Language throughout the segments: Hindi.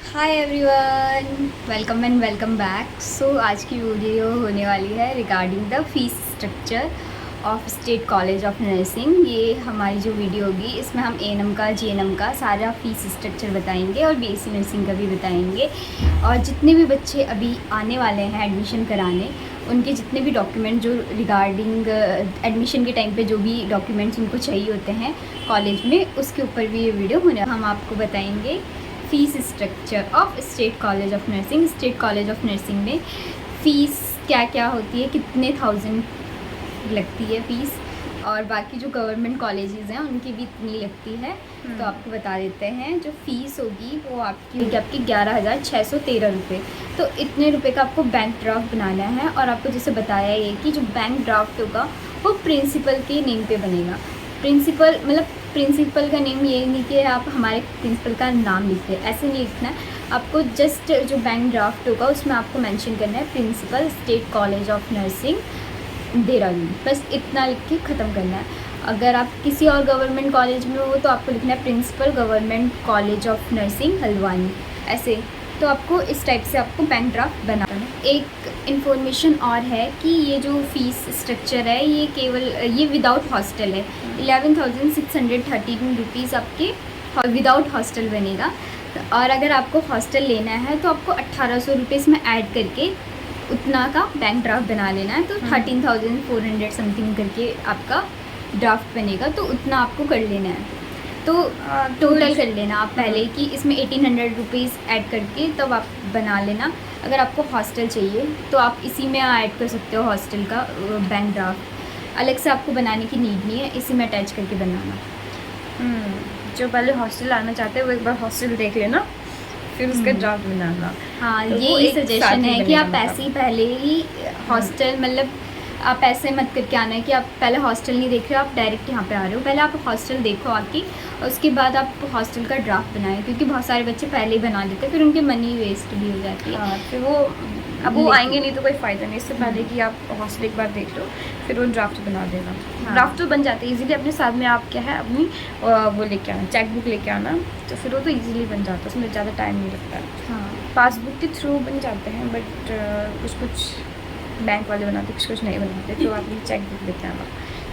Hi everyone, welcome and welcome back. So आज की वीडियो होने वाली है regarding the fees structure of state college of nursing. ये हमारी जो वीडियो होगी इसमें हम एएनएम का जीएनएम का सारा फीस स्ट्रक्चर बताएंगे और बीएससी नर्सिंग का भी बताएंगे। और जितने भी बच्चे अभी आने वाले हैं एडमिशन कराने, उनके जितने भी डॉक्यूमेंट जो रिगार्डिंग एडमिशन के टाइम पे जो भी डॉक्यूमेंट्स उनको चाहिए होते हैं कॉलेज में, उसके ऊपर भी ये वीडियो होने हम आपको बताएंगे। Fees structure of state college of nursing. State college of nursing में फ़ीस क्या क्या होती है, कितने थाउजेंड लगती है फ़ीस, और बाकी जो गवर्नमेंट कॉलेजेस हैं उनकी भी इतनी लगती है। तो आपको बता देते हैं जो फ़ीस होगी वो आपकी 11,613 रुपये। तो इतने रुपए का आपको बैंक ड्राफ्ट बनाना है। और आपको जैसे बताया ये कि जो बैंक ड्राफ्ट होगा वो प्रिंसिपल के नेम पे बनेगा। प्रिंसिपल मतलब प्रिंसिपल का नेम ये नहीं कि आप हमारे प्रिंसिपल का नाम लिखते हैं, ऐसे नहीं लिखना है आपको। जस्ट जो बैंक ड्राफ्ट होगा उसमें आपको मेंशन करना है principal state college of nursing Dehradun, बस इतना लिख के ख़त्म करना है। अगर आप किसी और गवर्नमेंट कॉलेज में हो तो आपको लिखना है principal government college of nursing Haldwani, ऐसे। तो आपको इस टाइप से आपको बैंक ड्राफ्ट बनाना है। एक इन्फॉर्मेशन और है कि ये जो फीस स्ट्रक्चर है ये केवल ये विदाउट हॉस्टल है। 11,613 रुपीज़ आपके विदाउट हॉस्टल बनेगा। और अगर आपको हॉस्टल लेना है तो आपको 1,800 रुपये इसमें ऐड करके उतना का बैंक ड्राफ्ट बना लेना है। तो 13,400 समथिंग करके आपका ड्राफ्ट बनेगा, तो उतना आपको कर लेना है। तो टोटल कर लेना आप पहले कि इसमें 1,800 रुपीज़ ऐड करके तब आप बना लेना। अगर आपको हॉस्टल चाहिए तो आप इसी में ऐड कर सकते हो हॉस्टल का बैंक ड्राफ्ट। अलग से आपको बनाने की नीड नहीं है, इसी में अटैच करके बनाना। जो पहले हॉस्टल आना चाहते हैं वो एक बार हॉस्टल देख लेना, फिर उसका ड्राफ्ट बनाना। हाँ, तो ये सजेशन है कि आप बनेगा ऐसे ही पहले ही हॉस्टल मतलब आप ऐसे मत करके आना है कि आप पहले हॉस्टल नहीं देख रहे हो, आप डायरेक्ट यहाँ पे आ रहे हो। पहले आप हॉस्टल देखो आके, और उसके बाद आप हॉस्टल का ड्राफ्ट बनाएं, क्योंकि बहुत सारे बच्चे पहले ही बना देते हैं, फिर उनकी मनी वेस्ट भी हो जाती है। हाँ, फिर वो अब वो आएंगे नहीं तो कोई फ़ायदा नहीं। इससे पहले कि आप हॉस्टल एक बार देख लो, फिर वो ड्राफ्ट बना देना। ड्राफ्ट तो बन जाते हैं इजीली। अपने साथ में आप क्या है अपनी वो लेके आना, चेक बुक लेके आना, तो फिर वो तो इजीली बन जाता है, उसमें ज़्यादा टाइम नहीं लगता है। हाँ, पासबुक के थ्रू बन जाते हैं, बट कुछ कुछ बैंक वाले बनाते, कुछ कुछ नहीं बनाते। तो आप ये चेक बुक लेके आना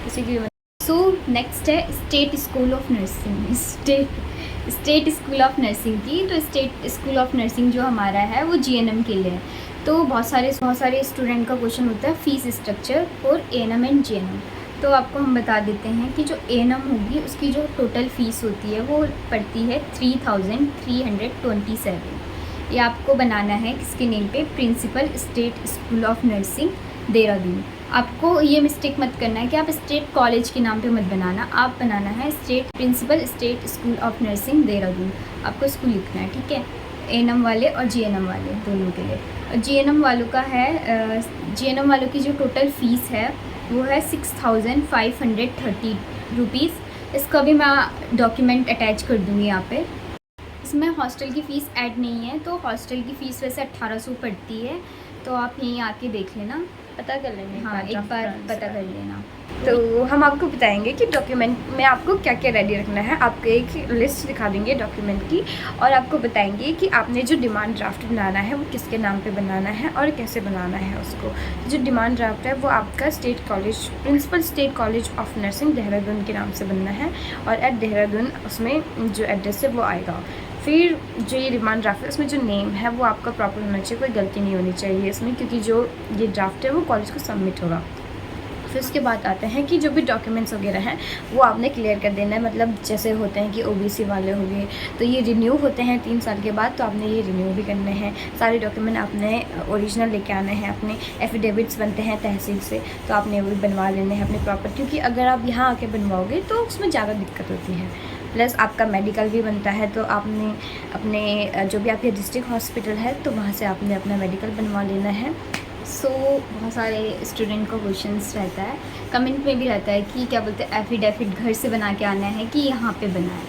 किसी की। सो नेक्स्ट है state school of nursing. State school of nursing की, तो स्टेट स्कूल ऑफ नर्सिंग जो हमारा है वो जीएनएम के लिए है। तो बहुत सारे स्टूडेंट का क्वेश्चन होता है fees structure for ANM and GNM. तो आपको हम बता देते हैं कि जो एएनएम होगी उसकी जो टोटल फ़ीस होती है वो पड़ती है 3,327। ये आपको बनाना है किसके नेम पे, principal state school of nursing Dehradun. आपको ये मिस्टेक मत करना है कि आप स्टेट कॉलेज के नाम पे मत बनाना, आप बनाना है state principal state school of nursing Dehradun. आपको इसको लिखना है, ठीक है, एएनएम वाले और जीएनएम वाले दोनों के लिए। और जीएनएम वालों का है, जीएनएम वालों की जो टोटल फ़ीस है वो है 6,530 रुपीज़। इसका भी मैं डॉक्यूमेंट अटैच कर दूँगी यहाँ पे। इसमें हॉस्टल की फ़ीस ऐड नहीं है, तो हॉस्टल की फ़ीस वैसे 1,800 पड़ती है। तो आप यहीं आके देख लेना, पता कर लेंगे। हाँ, एक बार पता कर लेना। तो हम आपको बताएंगे कि डॉक्यूमेंट में आपको क्या क्या रेडी रखना है। आपको एक लिस्ट दिखा देंगे डॉक्यूमेंट की, और आपको बताएंगे कि आपने जो डिमांड ड्राफ्ट बनाना है वो किसके नाम पे बनाना है और कैसे बनाना है उसको। जो डिमांड ड्राफ्ट है वो आपका state college principal state college of nursing Dehradun के नाम से बनना है, और एट देहरादून उसमें जो एड्रेस है वो आएगा। फिर जो ये डिमांड ड्राफ्ट है उसमें जो नेम है वो आपका प्रॉपर होना चाहिए, कोई गलती नहीं होनी चाहिए इसमें, क्योंकि जो ये ड्राफ्ट है वो कॉलेज को सबमिट होगा। फिर उसके बाद आते हैं कि जो भी डॉक्यूमेंट्स वगैरह हैं वो आपने क्लियर कर देना है। मतलब जैसे होते हैं कि ओबीसी वाले हो गए तो ये रिन्यू होते हैं 3 साल के बाद, तो आपने ये रिन्यू भी करने हैं। सारे डॉक्यूमेंट आपने ओरिजिनल लेके आने हैं। अपने एफिडेविट्स बनते हैं तहसील से, तो आपने वो भी बनवा लेने हैं अपने प्रॉपर, क्योंकि अगर आप यहाँ आके बनवाओगे तो उसमें ज़्यादा दिक्कत होती है। प्लस आपका मेडिकल भी बनता है, तो आपने अपने जो भी आपके डिस्ट्रिक्ट हॉस्पिटल है तो वहाँ से आपने अपना मेडिकल बनवा लेना है। सो बहुत सारे स्टूडेंट का क्वेश्चंस रहता है, कमेंट में भी रहता है कि क्या बोलते हैं एफिडेविट घर से बना के आना है कि यहाँ पे बनाए।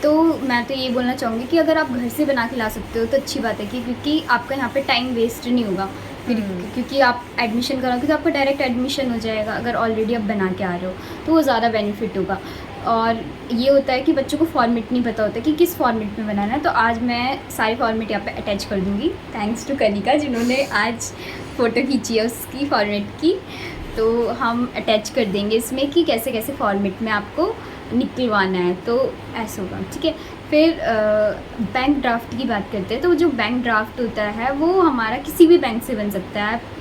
तो मैं तो ये बोलना चाहूँगी कि अगर आप घर से बना के ला सकते हो तो अच्छी बात है, क्योंकि आपका यहाँ पे टाइम वेस्ट नहीं होगा। फिर क्योंकि आप एडमिशन करोगे तो आपका डायरेक्ट एडमिशन हो जाएगा, अगर ऑलरेडी आप बना के आ रहे हो तो वो ज़्यादा बेनिफिट होगा। और ये होता है कि बच्चों को फॉर्मेट नहीं पता होता कि किस फॉर्मेट में बनाना है। तो आज मैं सारी फॉर्मेट यहाँ पे अटैच कर दूँगी, थैंक्स टू कनिका जिन्होंने आज फ़ोटो खींची है उसकी फॉर्मेट की। तो हम अटैच कर देंगे इसमें कि कैसे कैसे फॉर्मेट में आपको निकलवाना है, तो ऐसा होगा, ठीक है। फिर बैंक ड्राफ्ट की बात करते हैं। तो जो बैंक ड्राफ्ट होता है वो हमारा किसी भी बैंक से बन सकता है।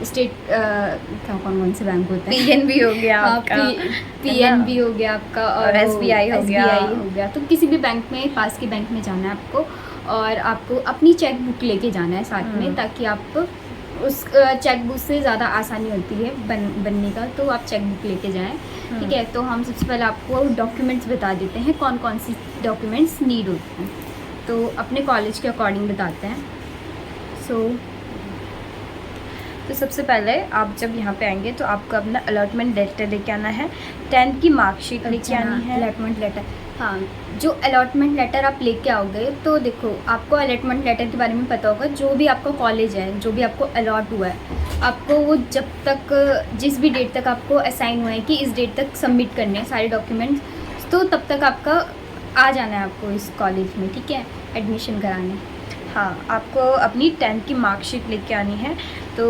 स्टेट क्या कौन से बैंक होते हैं, पीएनबी हो गया आपका, पीएनबी हो गया आपका, और एसबीआई हो गया। तो किसी भी बैंक में, पास के बैंक में जाना है आपको, और आपको अपनी चेक बुक लेके जाना है साथ में, ताकि आप उस चेक बुक से ज़्यादा आसानी होती है बनने का। तो आप चेक बुक लेके जाएं, ठीक है। तो हम सबसे पहले आपको डॉक्यूमेंट्स बता देते हैं कौन कौन सी डॉक्यूमेंट्स नीड होते हैं। तो अपने कॉलेज के अकॉर्डिंग बताते हैं। तो सबसे पहले आप जब यहाँ पे आएंगे तो आपको अपना अलॉटमेंट लेटर लेके आना है, 10th की मार्कशीट लेके आनी है। अलॉटमेंट लेटर, हाँ, जो अलॉटमेंट लेटर आप लेके आओगे, तो देखो आपको अलॉटमेंट लेटर के बारे में पता होगा। जो भी आपका कॉलेज है, जो भी आपको अलॉट हुआ है, आपको वो जब तक, जिस भी डेट तक आपको असाइन हुआ है कि इस डेट तक सबमिट करने हैं सारे डॉक्यूमेंट्स, तो तब तक आपका आ जाना है आपको इस कॉलेज में, ठीक है, एडमिशन कराने। हाँ, आपको अपनी 10th की मार्कशीट लेके आनी है। तो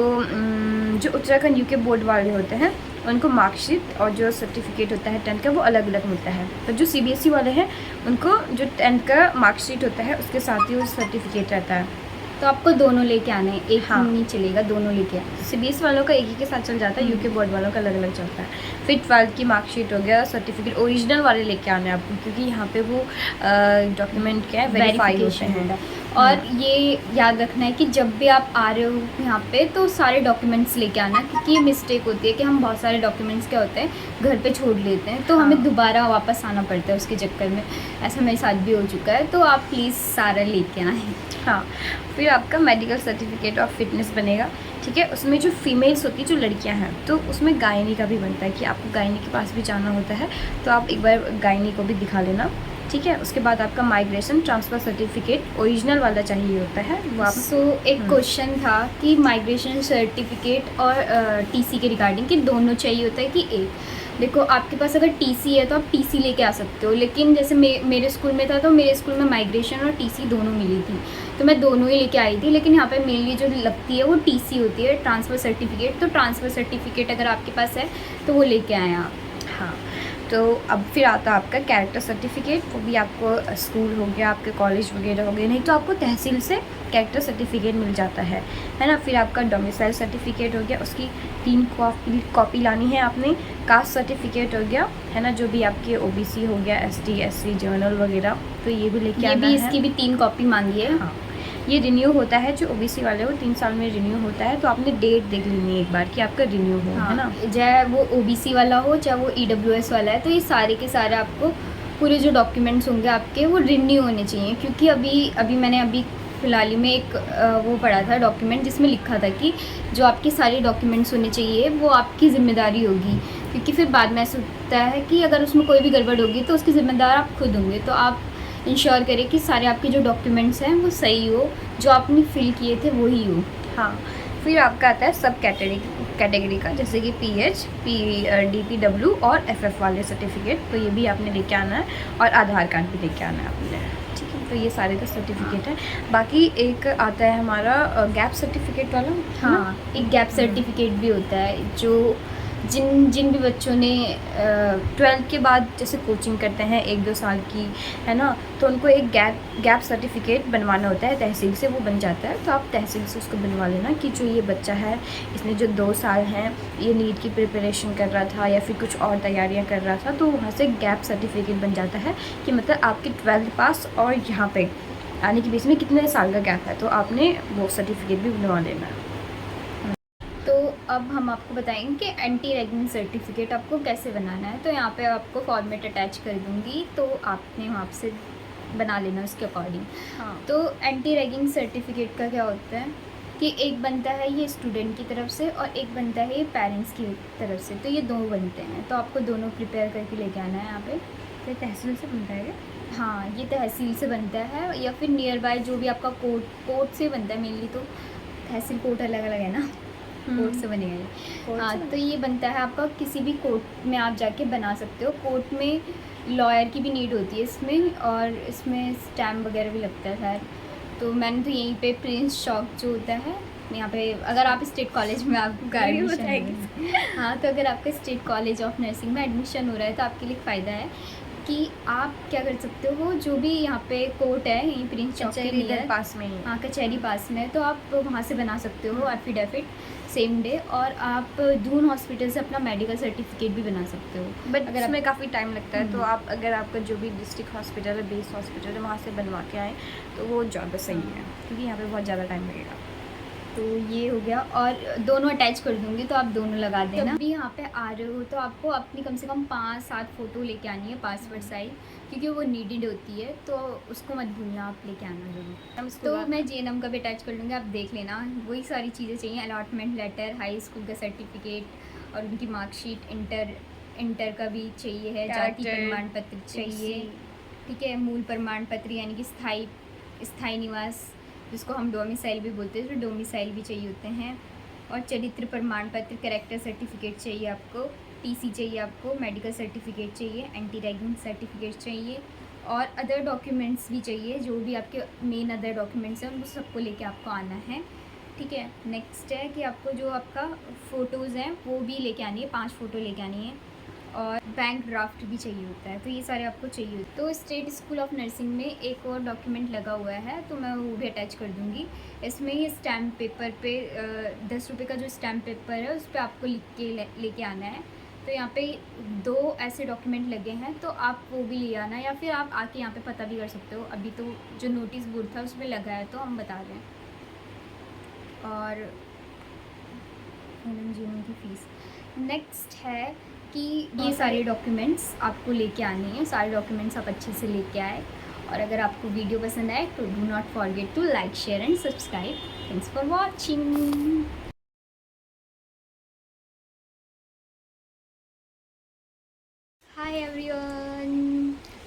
जो उत्तराखंड यूके बोर्ड वाले होते हैं उनको मार्कशीट और जो सर्टिफिकेट होता है 10th का वो अलग अलग मिलता है। तो जो सीबीएसई वाले हैं उनको जो 10th का मार्कशीट होता है उसके साथ ही वो सर्टिफिकेट रहता है। तो आपको दोनों लेके आने हैं, एक हाँ, नहीं चलेगा, दोनों लेके आए। सीबीएसई वालों का एक ही के साथ चल जाता है, यूके बोर्ड वालों का अलग अलग चलता है। फिर 12th की मार्कशीट हो गया, सर्टिफिकेट ओरिजिनल वाले लेके आने हैं आपको, क्योंकि यहाँ पे वो डॉक्यूमेंट क्या है, वेरीफाई होते हैं। और ये याद रखना है कि जब भी आप आ रहे हो यहाँ पे, तो सारे डॉक्यूमेंट्स लेके आना, क्योंकि ये मिस्टेक होती है कि हम बहुत सारे डॉक्यूमेंट्स क्या होते हैं घर पे छोड़ लेते हैं, तो हमें दोबारा वापस आना पड़ता है उसके चक्कर में। ऐसा मेरे साथ भी हो चुका है। तो आप प्लीज़ सारा लेके आएँ। हाँ, फिर आपका मेडिकल सर्टिफिकेट ऑफ फिटनेस बनेगा, ठीक है। उसमें जो फीमेल्स होती है, जो लड़कियां हैं, तो उसमें गायनी का भी बनता है कि आपको गायनी के पास भी जाना होता है, तो आप एक बार गायनी को भी दिखा लेना, ठीक है। उसके बाद आपका माइग्रेशन ट्रांसफ़र सर्टिफिकेट ओरिजिनल वाला चाहिए होता है वो आप। एक क्वेश्चन था कि माइग्रेशन सर्टिफिकेट और टीसी के रिगार्डिंग कि दोनों चाहिए होता है कि एक। देखो, आपके पास अगर टीसी है तो आप टीसी लेके आ सकते हो, लेकिन जैसे मेरे स्कूल में था, तो मेरे स्कूल में माइग्रेशन और टीसी दोनों मिली थी, तो मैं दोनों ही लेके आई थी। लेकिन यहाँ पे मेनली जो लगती है वो टीसी होती है, ट्रांसफ़र सर्टिफिकेट। तो ट्रांसफ़र सर्टिफिकेट अगर आपके पास है तो वो लेके आएँ आप। हाँ, तो अब फिर आता है आपका कैरेक्टर सर्टिफिकेट। वो भी आपको स्कूल हो गया, आपके कॉलेज वगैरह हो गए, नहीं तो आपको तहसील से कैरेक्टर सर्टिफिकेट मिल जाता है ना। फिर आपका डोमिसाइल सर्टिफिकेट हो गया, उसकी 3 कॉपी लानी है आपने। कास्ट सर्टिफिकेट हो गया, है ना, जो भी आपके ओबीसी हो गया, एसटी, एससी, जर्नल वगैरह, तो ये भी लेके आना है। इसकी भी 3 कॉपी मांगी है। हाँ, ये रिन्यू होता है, जो ओबीसी वाले हो 3 साल में रिन्यू होता है, तो आपने डेट देख लेनी है एक बार कि आपका रिन्यू हो, है ना। चाहे वो ओबीसी वाला हो, चाहे वो ईडब्ल्यूएस वाला है, तो ये सारे के सारे आपको पूरे जो डॉक्यूमेंट्स होंगे आपके वो रिन्यू होने चाहिए। क्योंकि अभी मैंने फिलहाल ही में एक वो पढ़ा था डॉक्यूमेंट, जिसमें लिखा था कि जो आपके सारे डॉक्यूमेंट्स होने चाहिए वो आपकी ज़िम्मेदारी होगी, क्योंकि फिर बाद में ऐसा होता है कि अगर उसमें कोई भी गड़बड़ होगी तो उसकी ज़िम्मेदार आप खुद होंगे। तो आप इंश्योर करें कि सारे आपके जो डॉक्यूमेंट्स हैं वो सही हो, जो आपने फिल किए थे वही हो। हाँ, फिर आपका आता है सब कैटेगरी का, जैसे कि पीएच, डीपीडब्ल्यू और एफएफ वाले सर्टिफिकेट, तो ये भी आपने लेके आना है, और आधार कार्ड भी लेके आना है आपने, ठीक है। तो ये सारे का सर्टिफिकेट है। बाकी एक आता है हमारा गैप सर्टिफिकेट वाला। हाँ, एक गैप सर्टिफिकेट भी होता है, जो जिन भी बच्चों ने 12th के बाद जैसे कोचिंग करते हैं 1-2 साल की, है ना, तो उनको एक गैप सर्टिफिकेट बनवाना होता है, तहसील से वो बन जाता है। तो आप तहसील से उसको बनवा लेना कि जो ये बच्चा है, इसने जो 2 साल हैं ये नीट की प्रिपरेशन कर रहा था या फिर कुछ और तैयारियां कर रहा था, तो वहाँ से गैप सर्टिफिकेट बन जाता है कि मतलब आपके 12th पास और यहाँ पे आने के बीच में कितने साल का गैप है, तो आपने वो सर्टिफिकेट भी बनवा लेना है। तो अब हम आपको बताएंगे कि एंटी रैगिंग सर्टिफिकेट आपको कैसे बनाना है। तो यहाँ पे आपको फॉर्मेट अटैच कर दूँगी, तो आपने वहाँ से बना लेना उसके अकॉर्डिंग। हाँ, तो एंटी रैगिंग सर्टिफिकेट का क्या होता है कि एक बनता है ये स्टूडेंट की तरफ से और एक बनता है ये पेरेंट्स की तरफ से, तो ये 2 बनते हैं। तो आपको दोनों प्रिपेयर करके लेके आना है यहाँ पे। ये तहसील से बनता है। हाँ, ये तहसील से बनता है, या फिर नियर बाय जो भी आपका कोर्ट से बनता है मेनली। तो तहसील कोर्ट अलग अलग है ना। कोर्ट से बनेगा ये। कोर्ट हाँ, से तो ये बनता है आपका किसी भी कोर्ट में आप जाके बना सकते हो। कोर्ट में लॉयर की भी नीड होती है इसमें, और इसमें स्टैम्प वगैरह भी लगता है शायद। तो मैंने तो यहीं पे प्रिंस चौक जो होता है यहाँ पे, अगर आप स्टेट कॉलेज में आपका वही एडमिशन बताएगी। हाँ, तो अगर आपका स्टेट कॉलेज ऑफ नर्सिंग में एडमिशन हो रहा है तो आपके लिए फ़ायदा है कि आप क्या कर सकते हो, जो भी यहाँ पे कोर्ट है यहीं प्रिंस चौक के कचहरी इधर नियर, पास में ही। हाँ कचहरी पास में है, तो आप वहाँ से बना सकते हो एफिडेविट सेम डे। और आप दून हॉस्पिटल से अपना मेडिकल सर्टिफिकेट भी बना सकते हो। बट अगर इसमें काफ़ी टाइम लगता है, तो हम्म। आप अगर आपका जो भी डिस्ट्रिक्ट हॉस्पिटल है, बेस हॉस्पिटल है, वहाँ से बनवा के आएँ तो वो ज़्यादा सही है, क्योंकि यहाँ पे बहुत ज़्यादा टाइम लगेगा। तो ये हो गया, और दोनों अटैच कर दूंगी तो आप दोनों लगा देना। जब भी यहाँ पे आ रहे हो तो आपको अपनी कम से कम 5-7 फ़ोटो लेके आनी है पासपोर्ट साइज, क्योंकि वो नीडेड होती है, तो उसको मत भूलना, आप लेके आना जरूर। तो मैं JNM का भी अटैच कर लूँगी, आप देख लेना। वही सारी चीज़ें चाहिए, अलॉटमेंट लेटर, हाई स्कूल का सर्टिफिकेट और उनकी मार्कशीट, इंटर का भी चाहिए है, जाति प्रमाण पत्र चाहिए, ठीक है, मूल प्रमाण पत्र यानी कि स्थायी निवास जिसको हम डोमिसाइल भी बोलते हैं, तो डोमिसाइल भी चाहिए होते हैं। और चरित्र प्रमाण पत्र, कैरेक्टर सर्टिफिकेट चाहिए आपको, TC चाहिए आपको, मेडिकल सर्टिफिकेट चाहिए, एंटी रैगिंग सर्टिफिकेट चाहिए, और अदर डॉक्यूमेंट्स भी चाहिए। जो भी आपके मेन अदर डॉक्यूमेंट्स हैं उनको सबको लेके आपको आना है, ठीक है। नेक्स्ट है कि आपको जो आपका फ़ोटोज़ हैं वो भी लेके आनी है, 5 फ़ोटो लेके आनी है, और बैंक ड्राफ्ट भी चाहिए होता है। तो ये सारे आपको चाहिए होते हैं। तो स्टेट स्कूल ऑफ नर्सिंग में एक और डॉक्यूमेंट लगा हुआ है, तो मैं वो भी अटैच कर दूँगी। इसमें ये स्टैम्प पेपर पे 10 रुपये का जो स्टैम्प पेपर है उस पर आपको लिख के लेके आना है। तो यहाँ पे 2 ऐसे डॉक्यूमेंट लगे हैं, तो आप वो भी ले आना, या फिर आप आके यहाँ पे पता भी कर सकते हो। अभी तो जो नोटिस बोर्ड था उसमें लगा है, तो हम बता रहे हैं। और जीवन की फ़ीस नेक्स्ट है कि ये सारे डॉक्यूमेंट्स आपको लेके आने हैं। सारे डॉक्यूमेंट्स आप अच्छे से लेके आए। और अगर आपको वीडियो पसंद आए तो do not forget to like, share and subscribe. Thanks for watching. Hi everyone,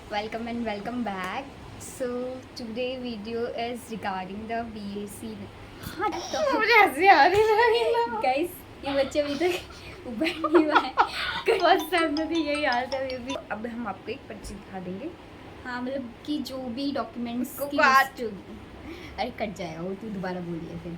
welcome and welcome back. So today video is regarding the BAC। हाँ, मुझे हंसी आ रही है। गाइस ये बच्चे अभी तक ऊपर नहीं आए। फर्स्ट टाइम में भी यही हाल था ये भी। अब हम आपको एक पर्ची दिखा देंगे। हाँ, मतलब कि जो भी डॉक्यूमेंट्स उसको की काट। लिस्ट होगी। अरे कट जाएगा वो, तू दोबारा बोलिए फिर।